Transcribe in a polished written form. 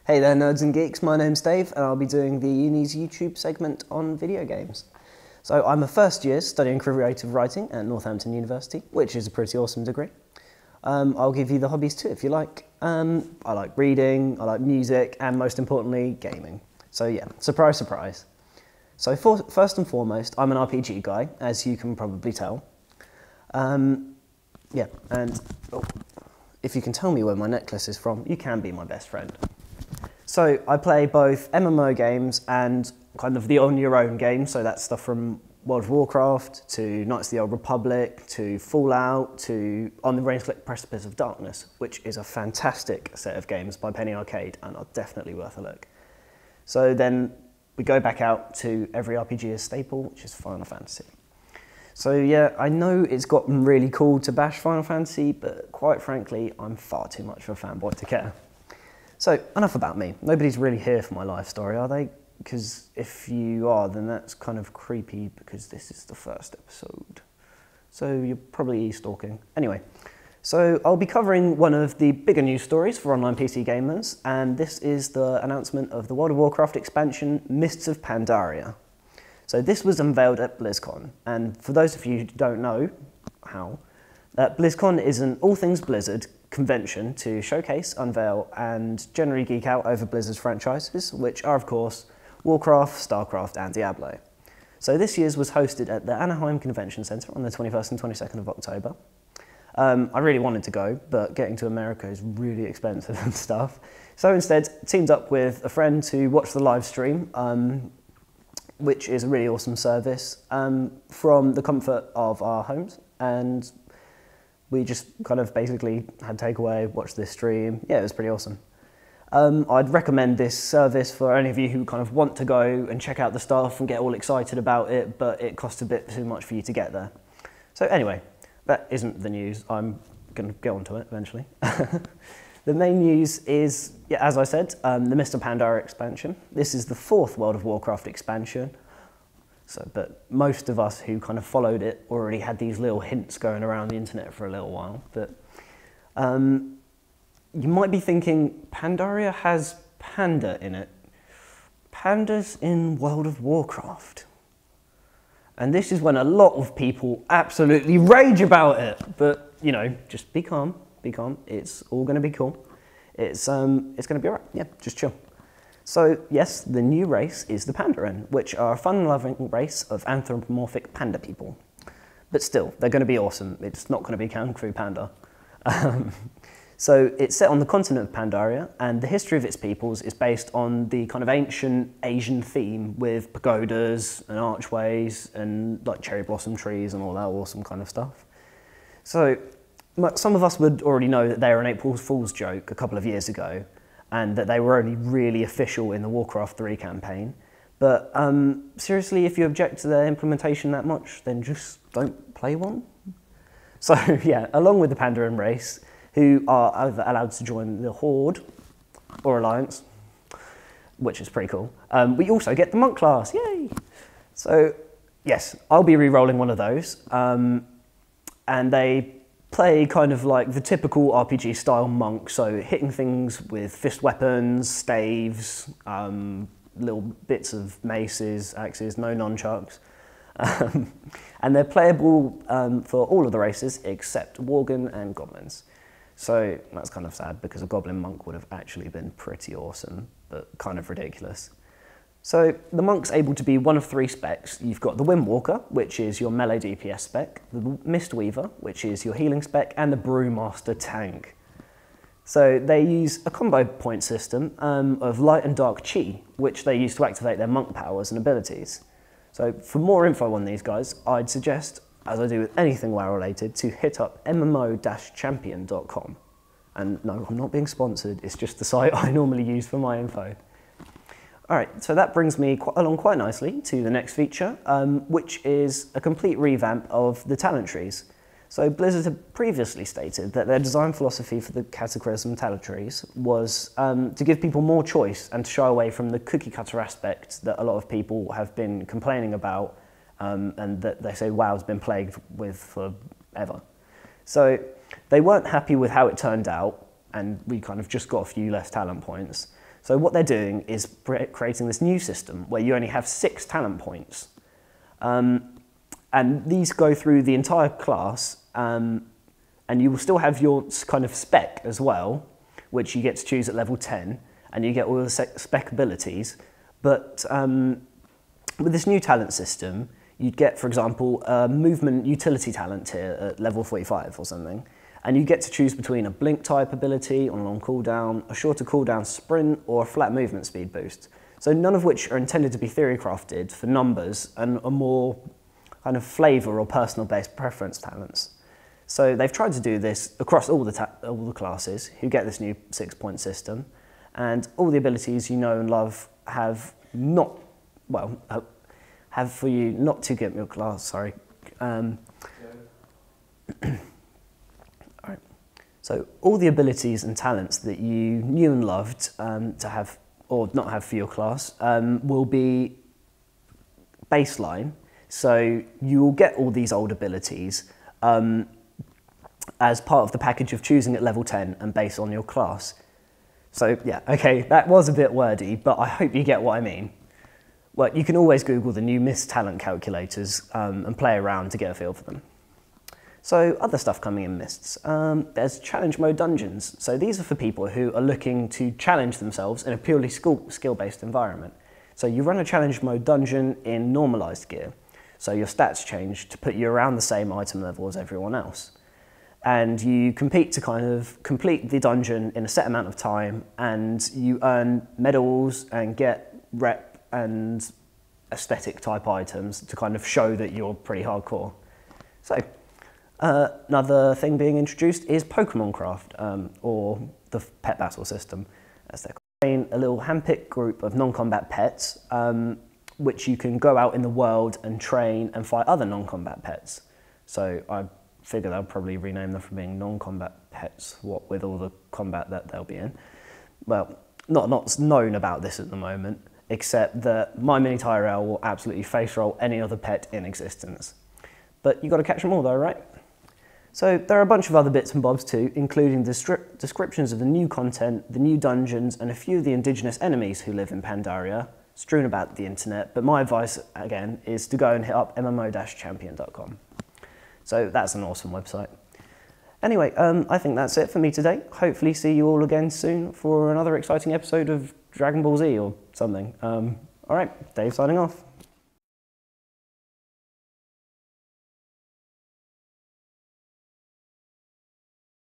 Hey there nerds and geeks, my name's Dave and I'll be doing the Uni's YouTube segment on video games. So I'm a first year studying creative writing at Northampton University, which is a pretty awesome degree. I'll give you the hobbies too if you like. I like reading, I like music and most importantly gaming. So yeah, surprise surprise. So first and foremost, I'm an RPG guy, as you can probably tell. Yeah, and if you can tell me where my necklace is from, you can be my best friend. So I play both MMO games and kind of the on your own games, so that's stuff from World of Warcraft to Knights of the Old Republic to Fallout to On the Rain-Slick Precipice of Darkness, which is a fantastic set of games by Penny Arcade and are definitely worth a look. So then we go back out to every RPG's staple, which is Final Fantasy. So yeah, I know it's gotten really cool to bash Final Fantasy, but quite frankly, I'm far too much of a fanboy to care. So enough about me. Nobody's really here for my life story, are they? Because if you are, then that's kind of creepy because this is the first episode. So you're probably stalking. Anyway, so I'll be covering one of the bigger news stories for online PC gamers, and this is the announcement of the World of Warcraft expansion, Mists of Pandaria. So this was unveiled at BlizzCon, and for those of you who don't know how, BlizzCon is an all things Blizzard convention to showcase, unveil, and generally geek out over Blizzard's franchises, which are of course Warcraft, Starcraft, and Diablo. So this year's was hosted at the Anaheim Convention Center on the 21st and 22nd of October. I really wanted to go, but getting to America is really expensive and stuff. So instead, teamed up with a friend to watch the live stream, which is a really awesome service, from the comfort of our homes, and we just kind of basically had takeaway, watched this stream. Yeah, it was pretty awesome. I'd recommend this service for any of you who kind of want to go and check out the stuff and get all excited about it, but it costs a bit too much for you to get there. So anyway, that isn't the news. I'm going to get onto it eventually. The main news is, yeah, as I said, the Mists of Pandaria expansion. This is the 4th World of Warcraft expansion. So, but most of us who kind of followed it already had these little hints going around the internet for a little while. But you might be thinking, Pandaria has panda in it. Pandas in World of Warcraft. And this is when a lot of people absolutely rage about it. But, you know, just be calm, be calm. It's all going to be cool. It's going to be all right. Yeah, just chill. So yes, the new race is the Pandaren, which are a fun-loving race of anthropomorphic panda people. But still, they're going to be awesome. It's not going to be Kung Fu Panda. So it's set on the continent of Pandaria, and the history of its peoples is based on the kind of ancient Asian theme with pagodas and archways and like cherry blossom trees and all that awesome kind of stuff. So some of us would already know that they were an April Fool's joke a couple of years ago, and that they were only really official in the Warcraft 3 campaign. But seriously, if you object to their implementation that much, then just don't play one. So yeah, along with the Pandaren race, who are either allowed to join the Horde or Alliance, which is pretty cool, we also get the Monk class, yay! So yes, I'll be re-rolling one of those, and they play kind of like the typical RPG style monk, so hitting things with fist weapons, staves, little bits of maces, axes, no nunchucks. And they're playable for all of the races except Worgen and Goblins. So that's kind of sad because a Goblin monk would have actually been pretty awesome, but kind of ridiculous. So the monk's able to be one of 3 specs. You've got the Windwalker, which is your melee DPS spec, the Mistweaver, which is your healing spec, and the Brewmaster tank. So they use a combo point system of light and dark chi, which they use to activate their monk powers and abilities. So for more info on these guys, I'd suggest, as I do with anything WoW related, to hit up mmo-champion.com. And no, I'm not being sponsored, it's just the site I normally use for my info. Alright, so that brings me along quite nicely to the next feature, which is a complete revamp of the talent trees. So Blizzard had previously stated that their design philosophy for the Cataclysm talent trees was to give people more choice and to shy away from the cookie cutter aspect that a lot of people have been complaining about, and that they say WoW's been plagued with forever. So they weren't happy with how it turned out, and we kind of just got a few less talent points. So what they're doing is creating this new system where you only have 6 talent points. And these go through the entire class, and you will still have your kind of spec as well, which you get to choose at level 10, and you get all the spec abilities. But with this new talent system, you'd get, for example, a movement utility talent here at level 45 or something, and you get to choose between a blink type ability on a long cooldown, a shorter cooldown sprint, or a flat movement speed boost. So none of which are intended to be theory crafted for numbers and are more kind of flavour or personal based preference talents. So they've tried to do this across all the classes who get this new 6-point system, and all the abilities you know and love have not, well, have for you not to get your class, sorry. Alright. So all the abilities and talents that you knew and loved to have or not have for your class will be baseline. So you will get all these old abilities as part of the package of choosing at level 10 and based on your class. So yeah, okay, that was a bit wordy, but I hope you get what I mean. Well, you can always Google the new Mists talent calculators and play around to get a feel for them. So other stuff coming in Mists. There's challenge mode dungeons. So these are for people who are looking to challenge themselves in a purely skill-based environment. So you run a challenge mode dungeon in normalized gear. So your stats change to put you around the same item level as everyone else. And you compete to kind of complete the dungeon in a set amount of time, and you earn medals and get rep and aesthetic type items to kind of show that you're pretty hardcore. So another thing being introduced is Pokemon Craft, or the pet battle system, as they're called. A little handpicked group of non-combat pets, which you can go out in the world and train and fight other non-combat pets. So I figure they'll probably rename them from being non-combat pets, what with all the combat that they'll be in. Well, not known about this at the moment, except that my mini Tyrell will absolutely face roll any other pet in existence. But you've got to catch them all though, right? So there are a bunch of other bits and bobs too, including descriptions of the new content, the new dungeons, and a few of the indigenous enemies who live in Pandaria, strewn about the internet. But my advice, again, is to go and hit up mmo-champion.com. So that's an awesome website. Anyway, I think that's it for me today. Hopefully see you all again soon for another exciting episode of Dragon Ball Z or something. All right, Dave signing off.